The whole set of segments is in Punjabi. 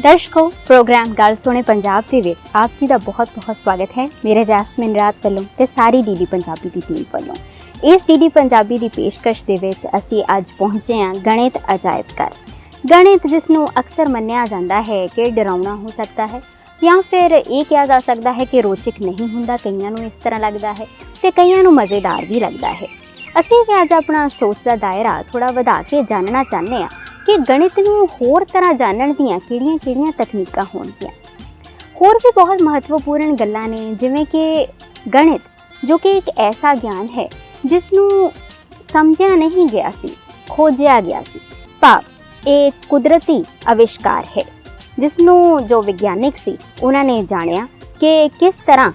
दर्शकों, प्रोग्राम गल सोने पंजाब दे विच आप जी का बहुत बहुत स्वागत है। मेरे जैसमिन रात वालों ते सारी डीडी पंजाबी की टीम वालों। इस डीडी पंजाबी की पेशकश दे विच असी अज पहुंचे हैं गणित अजायब घर। गणित जिसनों अक्सर मन्निया जाता है कि डरावना हो सकता है या फिर ये कहा जा सकता है कि रोचक नहीं होंदा। कईयां नूं इस तरह लगता है तो कईयां नूं मज़ेदार भी लगता है। असी अज अपना सोच का दायरा थोड़ा वधा के जानना चाहते हैं कि गणित नूं होर तरह जानण दीआं किहड़ियां-किहड़ियां तकनीकां होणगीआं। होर भी बहुत महत्वपूर्ण गल्लां ने, जिवें कि गणित जो कि एक ऐसा ज्ञान है जिसनूं समझिया नहीं गया सी, खोजिया गया सी। भाव एक कुदरती आविष्कार है जिसनूं जो विग्यानिक सी उन्हां ने जाणिया कि किस तरह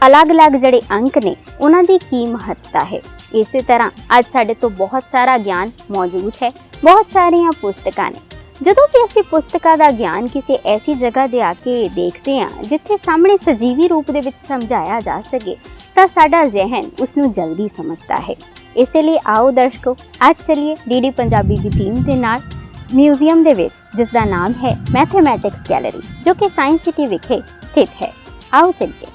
अलग-अलग जिहड़े अंक ने उन्हां दी की महत्ता है। इस तरह अज साडे तो बहुत सारा ज्ञान मौजूद है, बहुत सारिया पुस्तकां ने। जदों भी असीं पुस्तकां दा ज्ञान किसी ऐसी जगह दे आके देखते हैं जिथे सामने सजीवी रूप दे विच समझाया जा सके तां साडा जहन उसनूं जल्दी समझदा है। इसलिए आओ दर्शकों, अज चलिए डीडी पंजाबी की टीम दे नाल म्यूजियम दे विच जिसका नाम है मैथमैटिक्स गैलरी, जो कि साइंस सिटी विखे स्थित है। आओ चलिए।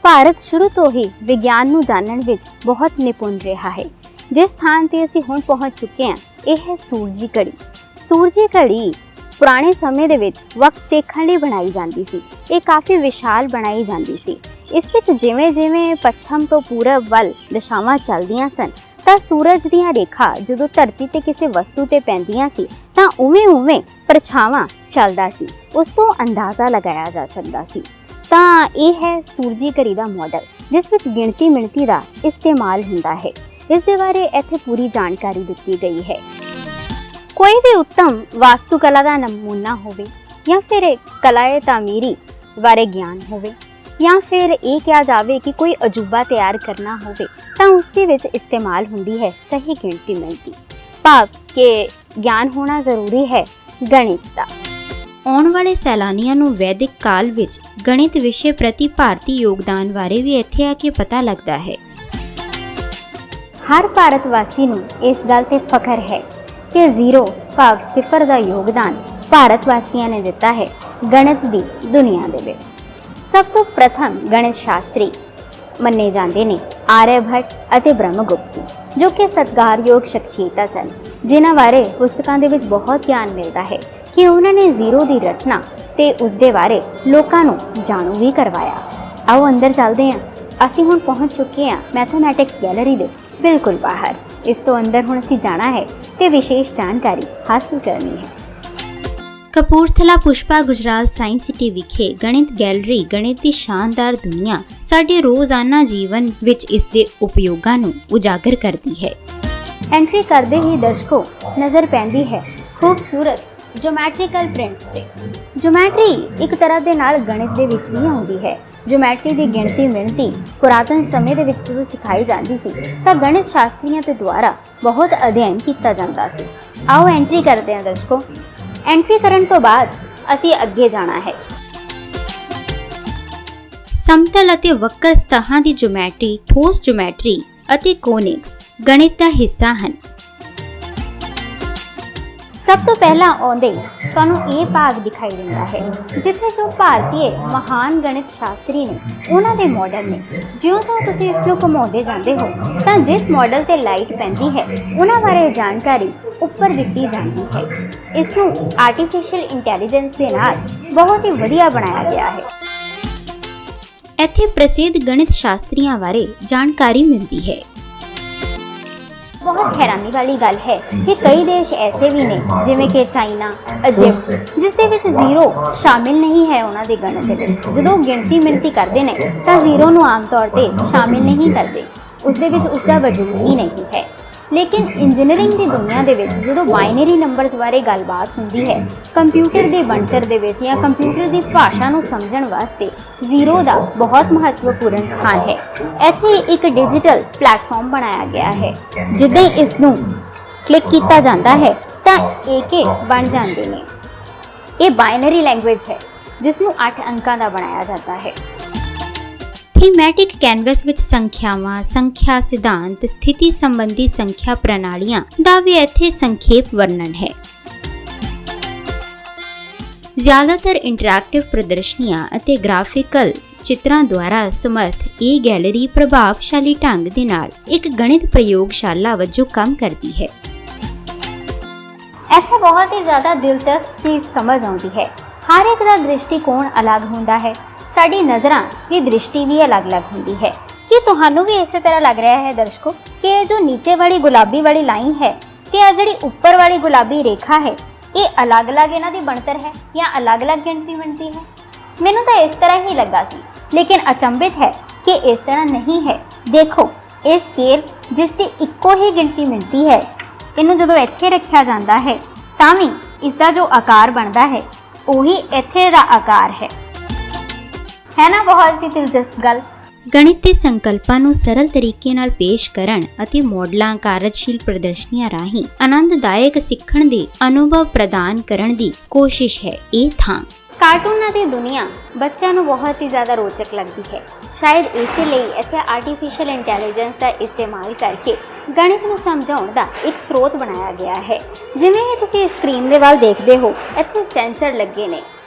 भारत शुरू तो ही विज्ञान नूं जानण विच बहुत निपुण रहा है। जिस स्थान ते असीं हुण पहुंच चुके हैं यह है सूरजी घड़ी। सूरजी घड़ी पुराने समय दे विच वक्त देखण लई बनाई जांदी सी। ये काफ़ी विशाल बनाई जांदी सी। इस विच जिवें जिवें पश्चिम तो पूरब वल दिशावां चलदियां सन तां सूरज दीआं रेखा जदों धरती ते किसी वस्तु ते पैंदियां सी तां उवें उवें परछावां चलदा सी। उस तो अंदाज़ा लगाया जा सकदा सी। तां यह है सूरजी घड़ी का मॉडल जिस विच गिणती मिणती का इस्तेमाल हुंदा है। इस दे बारे इत्थे पूरी जानकारी दी गई है। कोई भी उत्तम वास्तुकला का नमूना होवे या फिर कलाए तामीरी बारे ज्ञान होवे या फिर ये कहा जाए कि कोई अजूबा तैयार करना होवे तां उस दे विच इस्तेमाल हुंदी है सही गिणती मिणती। भाव के ज्ञान होना जरूरी है गणित का। आने वाले सैलानियों नूं वैदिक काल विच गणित विषय प्रति भारती योगदान बारे भी इत्थे आके पता लगता है। हर भारतवासी नूं इस गल ते फखर है कि जीरो भाव सिफर का योगदान भारतवासियों ने दिता है गणित की दुनिया दे विच। सब तो प्रथम गणित शास्त्री मन्ने जाते हैं आर्यभट्ट अते ब्रह्मगुप्त जी, जो कि सत्कारयोग शख्सियतां सन, जिन्हां बारे पुस्तकां दे विच बहुत ज्ञान मिलता है कि उन्होंने जीरो की रचना ते उस दे बारे लोकां नूं जाणू भी करवाया। आओ अंदर चलते हैं। असीं हुण पहुंच चुके हैं मैथमैटिक्स गैलरी दे बिल्कुल बाहर। इस तो अंदर हुण असीं जाना है ते विशेष जानकारी हासिल करनी है। कपूरथला पुष्पा गुजराल साइंस सिटी विखे गणित गैलरी गणित की शानदार दुनिया साडे रोजाना जीवन विच इस दे उपयोगां नूं उजागर करती है। एंट्री करते ही दर्शकों नज़र पैंदी है खूबसूरत ज्योमैट्रिकल प्रिंट्स ते। ज्योमैट्री एक तरह के नाल गणित दे विच ही आउंदी है। ज्योमैट्री की गिणती मिणती पुरातन समय दे विच जदों सिखाई जाती सी तां गणित शास्त्रियों के द्वारा बहुत अध्ययन किया जाता सी। आओ एंट्री करते हैं दर्शकों। एंट्री करन तो बाद असीं अगे जाना है। समतल अते वक्र सतहां दी ज्योमैट्री, ठोस ज्योमैट्री अते कोनिक्स गणित का हिस्सा हैं। सब तो पहला आउंदे तुहानूं ये भाग दिखाई दिंदा है जिथे जो भारतीय महान गणित शास्त्री ने उन्हां दे मॉडल ने। जिउं-जिउं तुसीं इस नूं घुमाउंदे जांदे हो तां जिस मॉडल ते लाइट पैंदी है उन्हां बारे जानकारी उपर दित्ती जांदी है। इस नूं आर्टिफिशियल इंटैलीजेंस दे नाल बहुत ही वधिया बनाया गया है। इत्थे प्रसिद्ध गणित शास्त्रियों बारे जानकारी मिलती है। बहुत हैरानी वाली गल है कि कई देश ऐसे भी ने जिवें कि चाइना, इजिप्ट, जिस दे विच जीरो शामिल नहीं है उन्हां दे गणित दे विच। जदों गिणती मिणती करते हैं तां जीरो नूं आम तौर पर शामिल नहीं करते, उस दे विच उसका वजूद ही नहीं है। लेकिन इंजीनियरिंग की दुनिया दे विच जदों बाइनरी नंबर्स बारे गलबात हुंदी है, कंप्यूटर के बनतर दे विच या कंप्यूटर की भाषा नूं समझण वास्ते जीरो का बहुत महत्वपूर्ण स्थान है। इत्थे एक डिजिटल प्लेटफॉर्म बनाया गया है। जिद्दां ही इस नूं क्लिक किया जाता है तां एके बन जाते हैं। ये बाइनरी लैंग्वेज है जिसनूं 8 अंकां का बनाया जाता है। थीमैटिक कैनवस विच संख्यावां, संख्या सिद्धांत, स्थिति संबंधी संख्या प्रणालियां दा भी इत्थे संखेप वर्णन है। ਜ਼ਿਆਦਾਤਰ ਇੰਟਰੈਕਟਿਵ ਪ੍ਰਦਰਸ਼ਨੀਆਂ ਅਤੇ ਗ੍ਰਾਫਿਕਲ ਚਿੱਤਰਾਂ ਦੁਆਰਾ ਸਮਰਥ ਇਹ ਗੈਲਰੀ ਪ੍ਰਭਾਵਸ਼ਾਲੀ ਢੰਗ ਦੇ ਨਾਲ ਇੱਕ ਗਣਿਤ ਪ੍ਰਯੋਗਸ਼ਾਲਾ ਵਜੋਂ ਕੰਮ ਕਰਦੀ ਹੈ। ਇੱਥੇ ਬਹੁਤ ਹੀ ਜ਼ਿਆਦਾ ਦਿਲਚਸਪ ਚੀਜ਼ ਸਮਝ ਆਉਂਦੀ ਹੈ। ਹਰ ਇੱਕ ਦਾ ਦ੍ਰਿਸ਼ਟੀਕੋਣ ਅਲੱਗ ਹੁੰਦਾ ਹੈ। ਸਾਡੀ ਨਜ਼ਰਾਂ ਦੀ ਦ੍ਰਿਸ਼ਟੀ ਵੀ ਅਲੱਗ-ਅਲੱਗ ਹੁੰਦੀ ਹੈ। ਕੀ ਤੁਹਾਨੂੰ ਵੀ ਇਸੇ ਤਰ੍ਹਾਂ ਲੱਗ ਰਿਹਾ ਹੈ ਦਰਸ਼ਕੋ ਕਿ ਇਹ ਜੋ ਨੀਚੇ ਵਾਲੀ ਗੁਲਾਬੀ ਵਾਲੀ ਲਾਈਨ ਹੈ ਤੇ ਆ ਜਿਹੜੀ ਉੱਪਰ ਵਾਲੀ ਗੁਲਾਬੀ ਰੇਖਾ ਹੈ, ਇਹ ਅਲੱਗ-ਅਲੱਗ ਇਹਨਾਂ ਦੀ ਬਣਤਰ ਹੈ ਜਾਂ ਅਲੱਗ-ਅਲੱਗ ਗਿਣਤੀ ਬਣਦੀ ਹੈ? ਮੈਨੂੰ ਤਾਂ ਇਸ ਤਰ੍ਹਾਂ ਹੀ ਲੱਗਾ ਸੀ, ਲੇਕਿਨ ਅਚੰਭਿਤ ਹੈ ਕਿ ਇਸ ਤਰ੍ਹਾਂ ਨਹੀਂ ਹੈ। ਦੇਖੋ, ਇਹ ਸਕੇਲ ਜਿਸ ਦੀ ਇੱਕੋ ਹੀ ਗਿਣਤੀ ਮਿਲਦੀ ਹੈ, ਇਹਨੂੰ ਜਦੋਂ ਇੱਥੇ ਰੱਖਿਆ ਜਾਂਦਾ ਹੈ ਤਾਂ ਵੀ ਇਸ ਦਾ ਜੋ ਆਕਾਰ ਬਣਦਾ ਹੈ ਉਹੀ ਇੱਥੇ ਦਾ ਆਕਾਰ ਹੈ ਨਾ? ਬਹੁਤ ਹੀ ਦਿਲਚਸਪ ਗੱਲ। ਗਣਿਤ ਦੇ ਸੰਕਲਪਾਂ ਨੂੰ ਸਰਲ ਤਰੀਕੇ ਨਾਲ ਪੇਸ਼ ਕਰਨ ਅਤੇ ਮਾਡਲਾਂ ਕਾਰਜਸ਼ੀਲ ਪ੍ਰਦਰਸ਼ਨੀਆਂ ਰਾਹੀਂ ਆਨੰਦਦਾਇਕ ਸਿੱਖਣ ਦੇ ਅਨੁਭਵ ਪ੍ਰਦਾਨ ਕਰਨ ਦੀ ਕੋਸ਼ਿਸ਼ ਹੈ ਇਹ ਥਾਂ। ਕਾਰਟੂਨਾਂ ਦੀ ਦੁਨੀਆ ਬੱਚਿਆਂ ਨੂੰ ਬਹੁਤ ਹੀ ਜ਼ਿਆਦਾ ਰੋਚਕ ਲੱਗਦੀ ਹੈ। ਸ਼ਾਇਦ ਇਸੇ ਲਈ ਇੱਥੇ ਆਰਟੀਫੀਸ਼ੀਅਲ ਇੰਟੈਲੀਜੈਂਸ ਦਾ ਇਸਤੇਮਾਲ ਕਰਕੇ ਗਣਿਤ ਨੂੰ ਸਮਝਾਉਣ ਦਾ ਇੱਕ ਸਰੋਤ ਬਣਾਇਆ ਗਿਆ ਹੈ। ਜਿਵੇਂ ਹੀ ਤੁਸੀਂ ਸਕਰੀਨ ਦੇ ਵੱਲ ਦੇਖਦੇ ਹੋ, ਇੱਥੇ ਸੈਂਸਰ ਲੱਗੇ ਨੇ।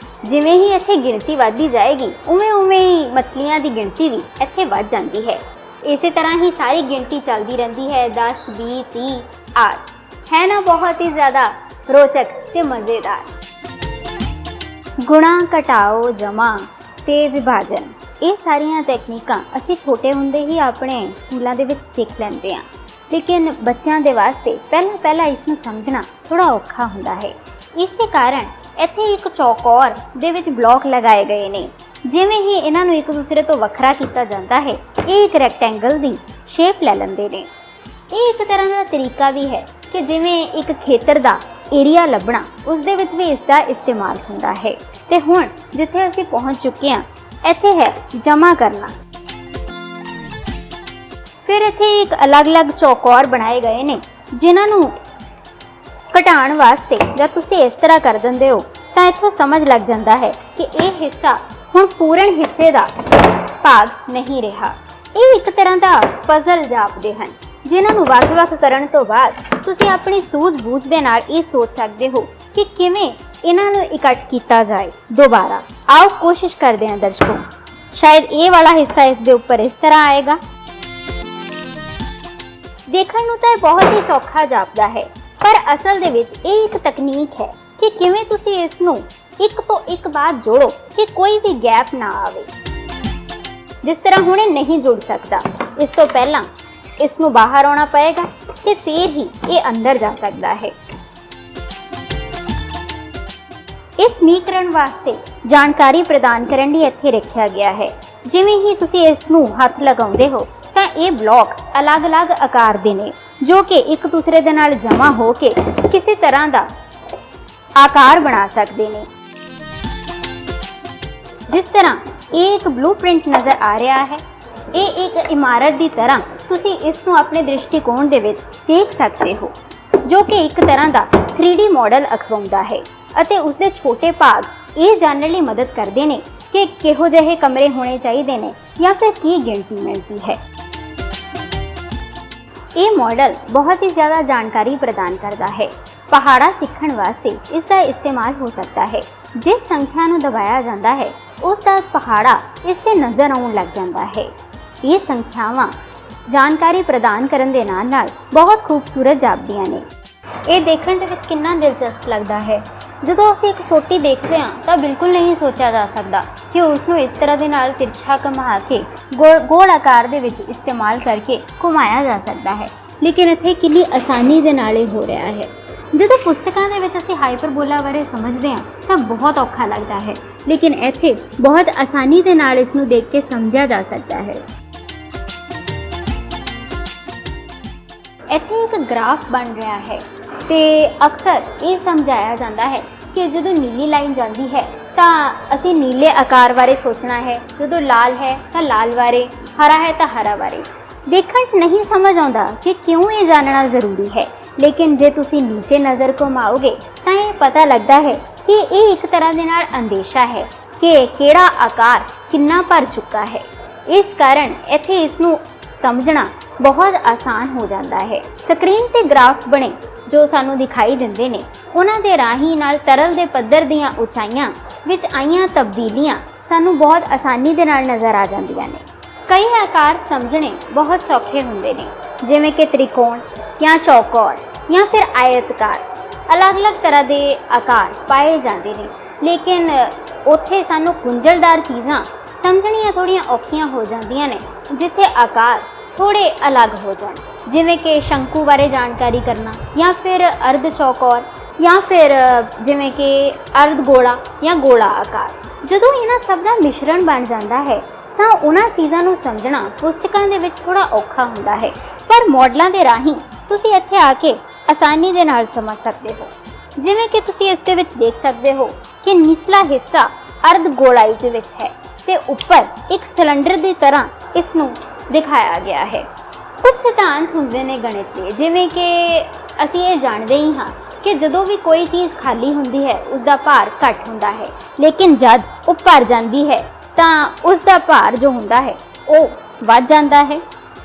ਜਿਵੇਂ ਹੀ ਇੱਥੇ ਗਿਣਤੀ ਵੱਧਦੀ ਜਾਏਗੀ, ਉਵੇਂ ਹੀ ਮਛਲੀਆਂ ਦੀ ਗਿਣਤੀ ਵੀ ਇੱਥੇ ਵੱਧ ਜਾਂਦੀ ਹੈ। ਇਸੇ ਤਰ੍ਹਾਂ ਹੀ ਸਾਰੀ ਗਿਣਤੀ ਚੱਲਦੀ ਰਹਿੰਦੀ ਹੈ, 10, 20, 30 ਆਦਿ। ਹੈ ਨਾ ਬਹੁਤ ਹੀ ਜ਼ਿਆਦਾ ਰੋਚਕ ਤੇ ਮਜ਼ੇਦਾਰ। ਗੁਣਾ, ਘਟਾਓ, ਜਮਾ ਤੇ ਵਿਭਾਜਨ, ਇਹ ਸਾਰੀਆਂ ਤਕਨੀਕਾਂ ਅਸੀਂ ਛੋਟੇ ਹੁੰਦੇ ਹੀ ਆਪਣੇ ਸਕੂਲਾਂ ਦੇ ਵਿੱਚ ਸਿੱਖ ਲੈਂਦੇ ਹਾਂ, ਲੇਕਿਨ ਬੱਚਿਆਂ ਦੇ ਵਾਸਤੇ ਪਹਿਲਾਂ ਇਸ ਨੂੰ ਸਮਝਣਾ ਥੋੜਾ ਔਖਾ ਹੁੰਦਾ ਹੈ। ਇਸੇ ਕਾਰਨ ਇੱਥੇ ਇੱਕ ਚੌਕੌਰ ਦੇ ਵਿੱਚ ਬਲੌਕ ਲਗਾਏ ਗਏ ਨੇ। ਜਿਵੇਂ ਹੀ ਇਹਨਾਂ ਨੂੰ ਇੱਕ ਦੂਸਰੇ ਤੋਂ ਵੱਖਰਾ ਕੀਤਾ ਜਾਂਦਾ ਹੈ, ਇਹ ਇੱਕ ਰੈਕਟੈਂਗਲ ਦੀ ਸ਼ੇਪ ਲੈ ਲੈਂਦੇ ਨੇ। ਇਹ ਇੱਕ ਤਰ੍ਹਾਂ ਦਾ ਤਰੀਕਾ ਵੀ ਹੈ ਕਿ ਜਿਵੇਂ ਇੱਕ ਖੇਤਰ ਦਾ ਏਰੀਆ ਲੱਭਣਾ, ਉਸ ਦੇ ਵਿੱਚ ਵੀ ਇਸ ਦਾ ਇਸਤੇਮਾਲ ਹੁੰਦਾ ਹੈ। ਤੇ ਹੁਣ ਜਿੱਥੇ ਅਸੀਂ ਪਹੁੰਚ ਚੁੱਕੇ ਹਾਂ, ਇੱਥੇ ਹੈ ਜਮਾ ਕਰਨਾ। ਫਿਰ ਇੱਥੇ ਇੱਕ ਅਲੱਗ-ਅਲੱਗ ਚੌਕੌਰ ਬਣਾਏ ਗਏ ਨੇ, ਜਿਨ੍ਹਾਂ ਨੂੰ ਘਟਾਉਣ ਵਾਸਤੇ ਜਦ ਤੁਸੀਂ ਇਸ ਤਰ੍ਹਾਂ ਕਰ ਦਿੰਦੇ ਹੋ ਤਾਂ ਇੱਥੋਂ ਸਮਝ ਲੱਗ ਜਾਂਦਾ ਹੈ ਕਿ ਇਹ ਹਿੱਸਾ ਹੁਣ ਪੂਰਨ ਹਿੱਸੇ ਦਾ ਭਾਗ ਨਹੀਂ ਰਿਹਾ। ਇਹ ਇੱਕ ਤਰ੍ਹਾਂ ਦਾ ਪਜ਼ਲ ਜਾਪਦੇ ਹਨ, ਜਿਨ੍ਹਾਂ ਨੂੰ ਵੱਖ-ਵੱਖ ਕਰਨ ਤੋਂ ਬਾਅਦ ਤੁਸੀਂ ਆਪਣੀ ਸੂਝ-ਬੂਝ ਦੇ ਨਾਲ ਇਹ ਸੋਚ ਸਕਦੇ ਹੋ ਕਿ ਕਿਵੇਂ ਇਹਨਾਂ ਨੂੰ ਇਕੱਠ ਕੀਤਾ ਜਾਏ ਦੁਬਾਰਾ। ਆਓ ਕੋਸ਼ਿਸ਼ ਕਰਦੇ ਹਾਂ ਦਰਸ਼ਕੋ। ਸ਼ਾਇਦ ਇਹ ਵਾਲਾ ਹਿੱਸਾ ਇਸ ਦੇ ਉੱਪਰ ਇਸ ਤਰ੍ਹਾਂ ਆਏਗਾ। ਦੇਖਣ ਨੂੰ ਤਾਂ ਇਹ ਬਹੁਤ ਹੀ ਸੌਖਾ ਜਾਪਦਾ ਹੈ, ਪਰ ਅਸਲ ਦੇ ਵਿੱਚ ਇਹ ਇੱਕ ਤਕਨੀਕ ਹੈ ਕਿ ਕਿਵੇਂ ਤੁਸੀਂ ਇਸ ਨੂੰ ਇੱਕ ਤੋਂ ਇੱਕ ਬਾਅਦ ਜੋੜੋ ਕਿ ਕੋਈ ਵੀ ਗੈਪ ਨਾ ਆਵੇ। ਜਿਸ ਤਰ੍ਹਾਂ ਹੁਣ ਇਹ ਨਹੀਂ ਜੁੜ ਸਕਦਾ, ਇਸ ਤੋਂ ਪਹਿਲਾਂ ਇਸ ਨੂੰ ਬਾਹਰ ਆਉਣਾ ਪਏਗਾ ਤੇ ਫਿਰ ਹੀ ਇਹ ਅੰਦਰ ਜਾ ਸਕਦਾ ਹੈ। ਇਸ ਸਮੀਕਰਨ ਵਾਸਤੇ ਜਾਣਕਾਰੀ ਪ੍ਰਦਾਨ ਕਰਨ ਲਈ ਇੱਥੇ ਰੱਖਿਆ ਗਿਆ ਹੈ। ਜਿਵੇਂ ਹੀ ਤੁਸੀਂ ਇਸ ਨੂੰ ਹੱਥ ਲਗਾਉਂਦੇ ਹੋ ਤਾਂ ਇਹ ਬਲੌਕ ਅਲੱਗ-ਅਲੱਗ ਆਕਾਰ ਦੇ ਨੇ, ਜੋ ਕਿ ਇੱਕ ਦੂਸਰੇ ਦੇ ਨਾਲ ਜਮਾ ਹੋ ਕੇ ਕਿਸੇ ਤਰ੍ਹਾਂ ਦਾ ਆਕਾਰ ਬਣਾ ਸਕਦੇ ਨੇ। ਜਿਸ ਤਰ੍ਹਾਂ ਇਹ ਇੱਕ ਬਲੂਪ੍ਰਿੰਟ ਨਜ਼ਰ ਆ ਰਿਹਾ ਹੈ, ਇਹ ਇੱਕ ਇਮਾਰਤ ਦੀ ਤਰ੍ਹਾਂ ਤੁਸੀਂ ਇਸ ਨੂੰ ਆਪਣੇ ਦ੍ਰਿਸ਼ਟੀਕੋਣ ਦੇ ਵਿੱਚ ਦੇਖ ਸਕਦੇ ਹੋ, ਜੋ ਕਿ ਇੱਕ ਤਰ੍ਹਾਂ ਦਾ 3D ਮਾਡਲ ਅਖਵਾਉਂਦਾ ਹੈ ਅਤੇ ਉਸਦੇ ਛੋਟੇ ਭਾਗ ਇਹ ਜਾਣਨ ਲਈ ਮਦਦ ਕਰਦੇ ਨੇ ਕਿ ਕਿਹੋ ਜਿਹੇ ਕਮਰੇ ਹੋਣੇ ਚਾਹੀਦੇ ਨੇ ਜਾਂ ਫਿਰ ਕੀ ਗਿਣਤੀ ਮਿਲਦੀ ਹੈ। ਇਹ ਮਾਡਲ ਬਹੁਤ ਹੀ ਜ਼ਿਆਦਾ ਜਾਣਕਾਰੀ ਪ੍ਰਦਾਨ ਕਰਦਾ ਹੈ। ਪਹਾੜਾ ਸਿੱਖਣ ਵਾਸਤੇ ਇਸ ਦਾ ਇਸਤੇਮਾਲ ਹੋ ਸਕਦਾ ਹੈ। ਜਿਸ ਸੰਖਿਆ ਨੂੰ ਦਬਾਇਆ ਜਾਂਦਾ ਹੈ, ਉਸ ਦਾ ਪਹਾੜਾ ਇਸ ਤੇ ਨਜ਼ਰ ਆਉਣ ਲੱਗ ਜਾਂਦਾ ਹੈ। ਇਹ ਸੰਖਿਆਵਾਂ ਜਾਣਕਾਰੀ ਪ੍ਰਦਾਨ ਕਰਨ ਦੇ ਨਾਲ ਬਹੁਤ ਖੂਬਸੂਰਤ ਜਾਪਦੀਆਂ ਨੇ। ਇਹ ਦੇਖਣ ਦੇ ਵਿੱਚ ਕਿੰਨਾ ਦਿਲਚਸਪ ਲੱਗਦਾ ਹੈ। ਜਦੋਂ ਅਸੀਂ ਇੱਕ ਸੋਟੀ ਦੇਖਦੇ ਹਾਂ ਤਾਂ ਬਿਲਕੁਲ ਨਹੀਂ ਸੋਚਿਆ ਜਾ ਸਕਦਾ ਕਿ ਉਸ ਨੂੰ ਇਸ ਤਰ੍ਹਾਂ ਦੇ ਨਾਲ ਤਿਰਛਾ ਘੁਮਾ ਕੇ ਗੋਲ ਆਕਾਰ ਦੇ ਵਿੱਚ ਇਸਤੇਮਾਲ ਕਰਕੇ ਘੁਮਾਇਆ ਜਾ ਸਕਦਾ ਹੈ, ਲੇਕਿਨ ਇੱਥੇ ਕਿੰਨੀ ਆਸਾਨੀ ਦੇ ਨਾਲ ਇਹ ਹੋ ਰਿਹਾ ਹੈ। ਜਦੋਂ ਪੁਸਤਕਾਂ ਦੇ ਵਿੱਚ ਅਸੀਂ ਹਾਈਪਰਬੋਲਾ ਬਾਰੇ ਸਮਝਦੇ ਹਾਂ ਤਾਂ ਬਹੁਤ ਔਖਾ ਲੱਗਦਾ ਹੈ, ਲੇਕਿਨ ਇੱਥੇ ਬਹੁਤ ਆਸਾਨੀ ਦੇ ਨਾਲ ਇਸ ਨੂੰ ਦੇਖ ਕੇ ਸਮਝਿਆ ਜਾ ਸਕਦਾ ਹੈ। ਇੱਥੇ ਇੱਕ ਗ੍ਰਾਫ ਬਣ ਰਿਹਾ ਹੈ ਤੇ ਅਕਸਰ ਇਹ ਸਮਝਾਇਆ ਜਾਂਦਾ ਹੈ ਕਿ ਜਦੋਂ ਨੀਲੀ ਲਾਈਨ ਜਾਂਦੀ ਹੈ ਤਾਂ ਅਸੀਂ ਨੀਲੇ ਆਕਾਰ ਬਾਰੇ ਸੋਚਣਾ ਹੈ, ਜਦੋਂ ਲਾਲ ਹੈ ਤਾਂ ਲਾਲ ਬਾਰੇ, ਹਰਾ ਹੈ ਤਾਂ ਹਰਾ ਬਾਰੇ। ਦੇਖਣ 'ਚ ਨਹੀਂ ਸਮਝ ਆਉਂਦਾ ਕਿ ਕਿਉਂ ਇਹ ਜਾਣਨਾ ਜ਼ਰੂਰੀ ਹੈ, ਲੇਕਿਨ ਜੇ ਤੁਸੀਂ ਨੀਚੇ ਨਜ਼ਰ ਘੁਮਾਓਗੇ ਤਾਂ ਇਹ ਪਤਾ ਲੱਗਦਾ ਹੈ ਕਿ ਇਹ ਇੱਕ ਤਰ੍ਹਾਂ ਦੇ ਨਾਲ ਅੰਦੇਸ਼ਾ ਹੈ ਕਿ ਕਿਹੜਾ ਆਕਾਰ ਕਿੰਨਾ ਭਰ ਚੁੱਕਾ ਹੈ। ਇਸ ਕਾਰਨ ਇੱਥੇ ਇਸ ਨੂੰ ਸਮਝਣਾ ਬਹੁਤ ਆਸਾਨ ਹੋ ਜਾਂਦਾ ਹੈ। ਸਕਰੀਨ ਤੇ ਗ੍ਰਾਫ ਬਣੇ ਜੋ ਸਾਨੂੰ ਦਿਖਾਈ ਦਿੰਦੇ ਨੇ, ਉਹਨਾਂ ਦੇ ਰਾਹੀਂ ਨਾਲ ਤਰਲ ਦੇ ਪੱਧਰ ਦੀਆਂ ਉਚਾਈਆਂ ਵਿੱਚ ਆਈਆਂ ਤਬਦੀਲੀਆਂ ਸਾਨੂੰ ਬਹੁਤ ਆਸਾਨੀ ਦੇ ਨਾਲ ਨਜ਼ਰ ਆ ਜਾਂਦੀਆਂ ਨੇ। ਕਈ ਆਕਾਰ ਸਮਝਣੇ ਬਹੁਤ ਸੌਖੇ ਹੁੰਦੇ ਨੇ, ਜਿਵੇਂ ਕਿ ਤ੍ਰਿਕੋਣ ਜਾਂ ਚੌਕੌਰ ਜਾਂ ਫਿਰ ਆਇਤਕਾਰ। ਅਲੱਗ-ਅਲੱਗ ਤਰ੍ਹਾਂ ਦੇ ਆਕਾਰ ਪਾਏ ਜਾਂਦੇ ਨੇ, ਲੇਕਿਨ ਉੱਥੇ ਸਾਨੂੰ ਗੁੰਝਲਦਾਰ ਚੀਜ਼ਾਂ ਸਮਝਣੀਆਂ ਥੋੜ੍ਹੀਆਂ ਔਖੀਆਂ ਹੋ ਜਾਂਦੀਆਂ ਨੇ, ਜਿੱਥੇ ਆਕਾਰ ਥੋੜ੍ਹੇ ਅਲੱਗ ਹੋ ਜਾਣ, ਜਿਵੇਂ ਕਿ ਸ਼ੰਕੂ ਬਾਰੇ ਜਾਣਕਾਰੀ ਕਰਨਾ ਜਾਂ ਫਿਰ ਅਰਧ ਚੌਕੌਰ ਜਾਂ ਫਿਰ ਜਿਵੇਂ ਕਿ ਅਰਧ ਗੋਲਾ ਜਾਂ ਗੋਲਾ ਆਕਾਰ। ਜਦੋਂ ਇਹਨਾਂ ਸਭ ਦਾ ਮਿਸ਼ਰਣ ਬਣ ਜਾਂਦਾ ਹੈ ਤਾਂ ਉਹਨਾਂ ਚੀਜ਼ਾਂ ਨੂੰ ਸਮਝਣਾ ਪੁਸਤਕਾਂ ਦੇ ਵਿੱਚ ਥੋੜ੍ਹਾ ਔਖਾ ਹੁੰਦਾ ਹੈ, ਪਰ ਮਾਡਲਾਂ ਦੇ ਰਾਹੀਂ ਤੁਸੀਂ ਇੱਥੇ ਆ ਕੇ ਆਸਾਨੀ ਦੇ ਨਾਲ ਸਮਝ ਸਕਦੇ ਹੋ। ਜਿਵੇਂ ਕਿ ਤੁਸੀਂ ਇਸ ਦੇ ਵਿੱਚ ਦੇਖ ਸਕਦੇ ਹੋ ਕਿ ਨਿਚਲਾ ਹਿੱਸਾ ਅਰਧ ਗੋਲਾਈ ਦੇ ਵਿੱਚ ਹੈ ਤੇ ਉੱਪਰ ਇੱਕ ਸਿਲੰਡਰ ਦੀ ਤਰ੍ਹਾਂ ਇਸ ਨੂੰ ਦਿਖਾਇਆ ਗਿਆ ਹੈ। ਕੁਝ ਸਿਧਾਂਤ ਹੁੰਦੇ ਨੇ ਗਣਿਤ ਦੇ, ਜਿਵੇਂ ਕਿ ਅਸੀਂ ਇਹ ਜਾਣਦੇ ਹੀ ਹਾਂ ਕਿ ਜਦੋਂ ਵੀ ਕੋਈ ਚੀਜ਼ ਖਾਲੀ ਹੁੰਦੀ ਹੈ ਉਸ ਦਾ ਭਾਰ ਘੱਟ ਹੁੰਦਾ ਹੈ, ਲੇਕਿਨ ਜਦ ਉਹ ਭਰ ਜਾਂਦੀ ਹੈ ਤਾਂ ਉਸ ਦਾ ਭਾਰ ਜੋ ਹੁੰਦਾ ਹੈ ਉਹ ਵੱਧ ਜਾਂਦਾ ਹੈ।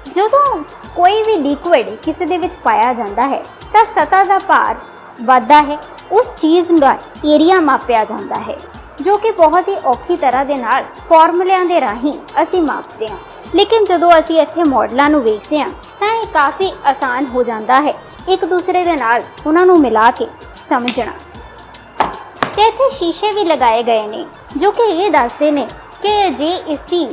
ਜਦੋਂ ਕੋਈ ਵੀ ਲਿਕੁਇਡ ਕਿਸੇ ਦੇ ਵਿੱਚ ਪਾਇਆ ਜਾਂਦਾ ਹੈ ਤਾਂ ਸਤ੍ਹਾ ਦਾ ਭਾਰ ਵੱਧਦਾ ਹੈ। ਉਸ ਚੀਜ਼ ਦਾ ਏਰੀਆ ਮਾਪਿਆ ਜਾਂਦਾ ਹੈ, ਜੋ ਕਿ ਬਹੁਤ ਹੀ ਔਖੀ ਤਰ੍ਹਾਂ ਦੇ ਨਾਲ ਫਾਰਮੂਲਿਆਂ ਦੇ ਰਾਹੀਂ ਅਸੀਂ ਮਾਪਦੇ ਹਾਂ। ਲੇਕਿਨ ਜਦੋਂ ਅਸੀਂ ਇੱਥੇ ਮਾਡਲਾਂ ਨੂੰ ਵੇਖਦੇ ਹਾਂ ਤਾਂ ਇਹ ਕਾਫੀ ਆਸਾਨ ਹੋ ਜਾਂਦਾ ਹੈ ਇੱਕ ਦੂਸਰੇ ਦੇ ਨਾਲ ਉਹਨਾਂ ਨੂੰ ਮਿਲਾ ਕੇ ਸਮਝਣਾ। ਤੇ ਇੱਥੇ ਸ਼ੀਸ਼ੇ ਵੀ ਲਗਾਏ ਗਏ ਨੇ ਜੋ ਕਿ ਇਹ ਦੱਸਦੇ ਨੇ ਕਿ ਜੇ ਇਸ ਦੀ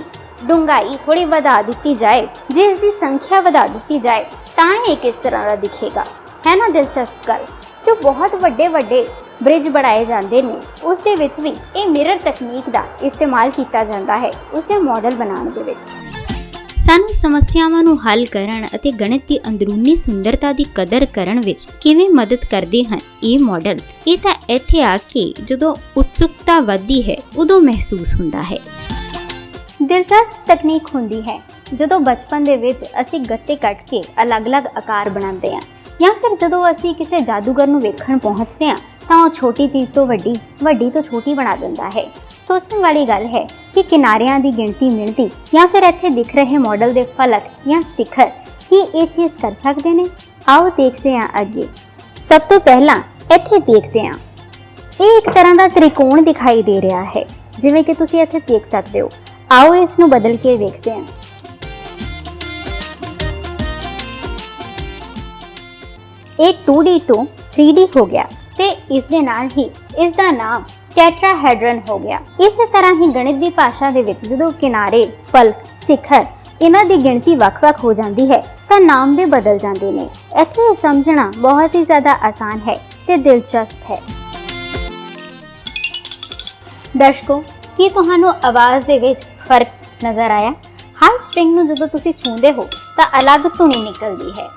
ਡੂੰਘਾਈ ਥੋੜੀ ਵਧਾ ਦਿੱਤੀ ਜਾਏ, ਜੇ ਇਸ ਦੀ ਸੰਖਿਆ ਵਧਾ ਦਿੱਤੀ ਜਾਏ ਤਾਂ ਇਹ ਕਿਸ ਤਰ੍ਹਾਂ ਦਾ ਦਿਖੇਗਾ। ਹੈ ਨਾ ਦਿਲਚਸਪ ਗੱਲ। ਜੋ ਬਹੁਤ ਵੱਡੇ ਬ੍ਰਿਜ ਬਣਾਏ ਜਾਂਦੇ ਨੇ ਉਸ ਦੇ ਵਿੱਚ ਵੀ ਇਹ ਮਿਰਰ ਤਕਨੀਕ ਦਾ ਇਸਤੇਮਾਲ ਕੀਤਾ ਜਾਂਦਾ ਹੈ ਉਸ ਦੇ ਮਾਡਲ ਬਣਾਉਣ ਦੇ ਵਿੱਚ। ਸਾਨੂੰ ਸਮੱਸਿਆਵਾਂ ਨੂੰ ਹੱਲ ਕਰਨ ਅਤੇ ਗਣਿਤ ਦੀ ਅੰਦਰੂਨੀ ਸੁੰਦਰਤਾ ਦੀ ਕਦਰ ਕਰਨ ਵਿੱਚ ਕਿਵੇਂ ਮਦਦ ਕਰਦੇ ਹਨ ਇਹ ਮਾਡਲ? ਇਹ ਤਾਂ ਇੱਥੇ ਆ ਕੇ ਜਦੋਂ ਉਤਸੁਕਤਾ ਵੱਧਦੀ ਹੈ ਉਦੋਂ ਮਹਿਸੂਸ ਹੁੰਦਾ ਹੈ। ਦਿਲਚਸਪ ਤਕਨੀਕ ਹੁੰਦੀ ਹੈ ਜਦੋਂ ਬਚਪਨ ਦੇ ਵਿੱਚ ਅਸੀਂ ਗੱਤੇ ਕੱਟ ਕੇ ਅਲੱਗ-ਅਲੱਗ ਆਕਾਰ ਬਣਾਉਂਦੇ ਹਾਂ, ਜਾਂ ਫਿਰ ਜਦੋਂ ਅਸੀਂ ਕਿਸੇ ਜਾਦੂਗਰ ਨੂੰ ਵੇਖਣ ਪਹੁੰਚਦੇ ਹਾਂ ਤਾਂ ਉਹ ਛੋਟੀ ਚੀਜ਼ ਤੋਂ ਵੱਡੀ, ਵੱਡੀ ਤੋਂ ਛੋਟੀ ਬਣਾ ਦਿੰਦਾ ਹੈ। ਸੋਚਣ ਵਾਲੀ ਗੱਲ ਹੈ ਕਿ ਕਿਨਾਰਿਆਂ ਦੀ ਗਿਣਤੀ ਜਾਂ ਫਿਰ ਇੱਥੇ ਦਿਖ ਰਹੇ ਮਾਡਲ ਦੇ ਫਲਕ ਜਾਂ ਸਿਖਰ ਹੀ ਇਹ ਚੀਜ਼ ਕਰ ਸਕਦੇ ਨੇ। ਆਓ ਦੇਖਦੇ ਹਾਂ ਅੱਗੇ। ਸਭ ਤੋਂ ਪਹਿਲਾਂ ਇੱਥੇ ਦੇਖਦੇ ਹਾਂ, ਇਹ ਇੱਕ ਤਰ੍ਹਾਂ ਦਾ ਤ੍ਰਿਕੋਣ ਦਿਖਾਈ ਦੇ ਰਿਹਾ ਹੈ, ਜਿਵੇਂ ਕਿ ਤੁਸੀਂ ਇੱਥੇ ਦੇਖ ਸਕਦੇ ਹੋ। ਆਓ ਇਸ ਨੂੰ ਬਦਲ ਕੇ ਦੇਖਦੇ ਹਾਂ। ਇਹ 2D ਤੋਂ 3D ਹੋ ਗਿਆ ਤੇ ਇਸ ਦੇ ਨਾਲ ਹੀ ਇਸ ਦਾ ਨਾਮ ਟੈਟਰਾਹੈਡਰਨ ਹੋ ਗਿਆ। ਇਸੇ ਤਰ੍ਹਾਂ ਹੀ ਗਣਿਤ ਦੀ ਭਾਸ਼ਾ ਦੇ ਵਿੱਚ ਜਦੋਂ ਕਿਨਾਰੇ, ਫਲਕ, ਸਿਖਰ ਇਹਨਾਂ ਦੀ ਗਿਣਤੀ ਵੱਖ-ਵੱਖ ਹੋ ਜਾਂਦੀ ਹੈ ਤਾਂ ਨਾਮ ਵੀ ਬਦਲ ਜਾਂਦੇ ਨੇ। ਇੱਥੇ ਸਮਝਣਾ ਬਹੁਤ ਹੀ ਜ਼ਿਆਦਾ ਆਸਾਨ ਹੈ ਤੇ ਦਿਲਚਸਪ ਹੈ। ਦਰਸ਼ਕੋ, ਕੀ ਤੁਹਾਨੂੰ ਆਵਾਜ਼ ਦੇ ਵਿੱਚ ਫਰਕ ਨਜ਼ਰ ਆਇਆ? ਹਰ ਸਟ੍ਰਿੰਗ ਨੂੰ ਜਦੋਂ ਤੁਸੀਂ ਛੂੰਹਦੇ ਹੋ ਤਾਂ ਅਲੱਗ ਧੁਨੀ ਨਿਕਲਦੀ ਹੈ।